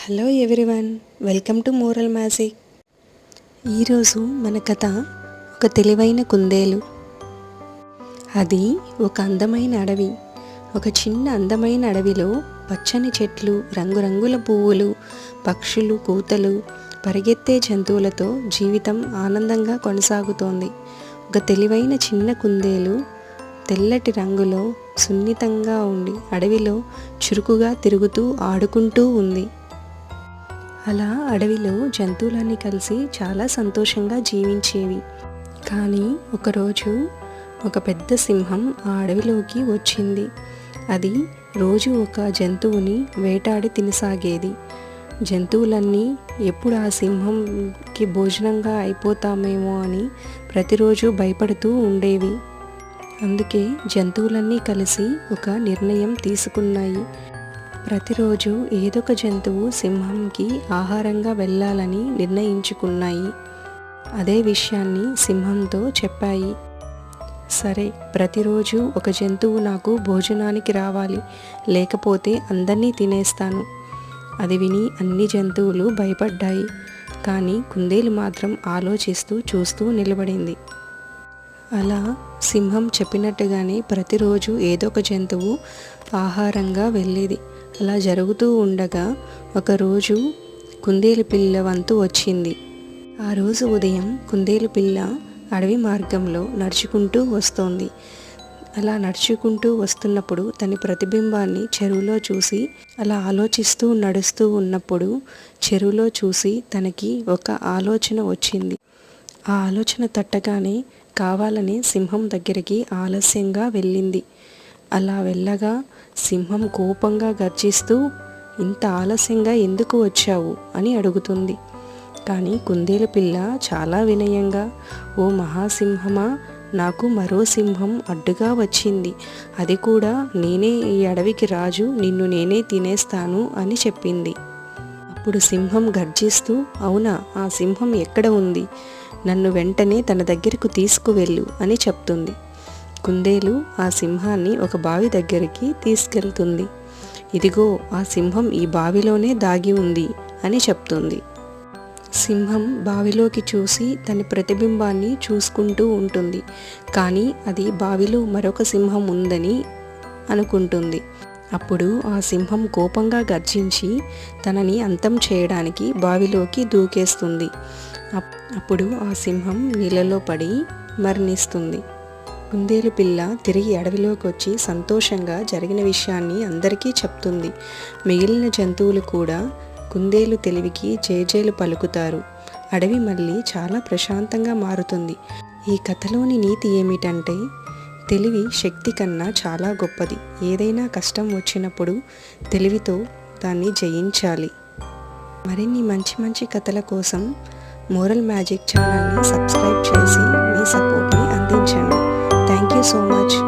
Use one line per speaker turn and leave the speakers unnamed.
Hello everyone, welcome to moral magic. ఈరోజు మన కథ ఒక తెలివైన కుందేలు. అది ఒక అందమైన అడవి. ఒక చిన్న అందమైన అడవిలో పచ్చని చెట్లు, రంగురంగుల పువ్వులు, పక్షులు, కూతలు, పరిగెత్తే జంతువులతో జీవితం ఆనందంగా కొనసాగుతోంది. ఒక తెలివైన చిన్న కుందేలు తెల్లటి రంగులో సున్నితంగా ఉండి అడవిలో చురుకుగా తిరుగుతూ ఆడుకుంటూ ఉంది. అలా అడవిలో జంతువులన్నీ కలిసి చాలా సంతోషంగా జీవించేవి. కానీ ఒకరోజు ఒక పెద్ద సింహం ఆ అడవిలోకి వచ్చింది. అది రోజు ఒక జంతువుని వేటాడి తినసాగేది. జంతువులన్నీ ఎప్పుడు ఆ సింహంకి భోజనంగా అయిపోతామేమో అని ప్రతిరోజు భయపడుతూ ఉండేవి. అందుకే జంతువులన్నీ కలిసి ఒక నిర్ణయం తీసుకున్నాయి. ప్రతిరోజు ఏదొక జంతువు సింహంకి ఆహారంగా వెళ్ళాలని నిర్ణయించుకున్నాయి. అదే విషయాన్ని సింహంతో చెప్పాయి. సరే, ప్రతిరోజు ఒక జంతువు నాకు భోజనానికి రావాలి, లేకపోతే అందరినీ తినేస్తాను. అది విని అన్ని జంతువులు భయపడ్డాయి. కానీ కుందేలు మాత్రం ఆలోచిస్తూ చూస్తూ నిలబడింది. అలా సింహం చెప్పినట్టుగానే ప్రతిరోజు ఏదో ఒక జంతువు ఆహారంగా వెళ్ళేది. అలా జరుగుతూ ఉండగా ఒకరోజు కుందేలు పిల్ల వంతు వచ్చింది. ఆ రోజు ఉదయం కుందేలు పిల్ల అడవి మార్గంలో నడుచుకుంటూ వస్తోంది. అలా నడుచుకుంటూ వస్తున్నప్పుడు తన ప్రతిబింబాన్ని చెరువులో చూసి అలా ఆలోచిస్తూ నడుస్తూ ఉన్నప్పుడు చెరువులో చూసి తనకి ఒక ఆలోచన వచ్చింది. ఆ ఆలోచన తట్టగానే కావాలని సింహం దగ్గరికి ఆలస్యంగా వెళ్ళింది. అలా వెళ్ళగా సింహం కోపంగా గర్జిస్తూ, ఇంత ఆలస్యంగా ఎందుకు వచ్చావు అని అడుగుతుంది. కానీ కుందేలు పిల్ల చాలా వినయంగా, ఓ మహాసింహమా, నాకు మరో సింహం అడ్డుగా వచ్చింది. అది కూడా నేనే ఈ అడవికి రాజు, నిన్ను నేనే తినేస్తాను అని చెప్పింది. అప్పుడు సింహం గర్జిస్తూ, అవునా, ఆ సింహం ఎక్కడ ఉంది? నన్ను వెంటనే తన దగ్గరకు తీసుకువెళ్ళు అని చెప్తుంది. కుందేలు ఆ సింహాన్ని ఒక బావి దగ్గరికి తీసుకెళ్తుంది. ఇదిగో, ఆ సింహం ఈ బావిలోనే దాగి ఉంది అని చెప్తుంది. సింహం బావిలోకి చూసి తన ప్రతిబింబాన్ని చూసుకుంటూ ఉంటుంది. కానీ అది బావిలో మరొక సింహం ఉందని అనుకుంటుంది. అప్పుడు ఆ సింహం కోపంగా గర్జించి తనని అంతం చేయడానికి బావిలోకి దూకేస్తుంది. అప్పుడు ఆ సింహం నీళ్ళలో పడి మరణిస్తుంది. కుందేలు పిల్ల తిరిగి అడవిలోకి వచ్చి సంతోషంగా జరిగిన విషయాన్ని అందరికీ చెప్తుంది. మిగిలిన జంతువులు కూడా కుందేలు తెలివికి జేజేలు పలుకుతారు. అడవి మళ్ళీ చాలా ప్రశాంతంగా మారుతుంది. ఈ కథలోని నీతి ఏమిటంటే, తెలివి శక్తి కన్నా చాలా గొప్పది. ఏదైనా కష్టం వచ్చినప్పుడు తెలివితో దాన్ని జయించాలి. మరిన్ని మంచి మంచి కథల కోసం మోరల్ మ్యాజిక్ ఛానల్ని సబ్స్క్రైబ్ చేసి మీ సపోర్ట్ని అందించండి. Thank you so much.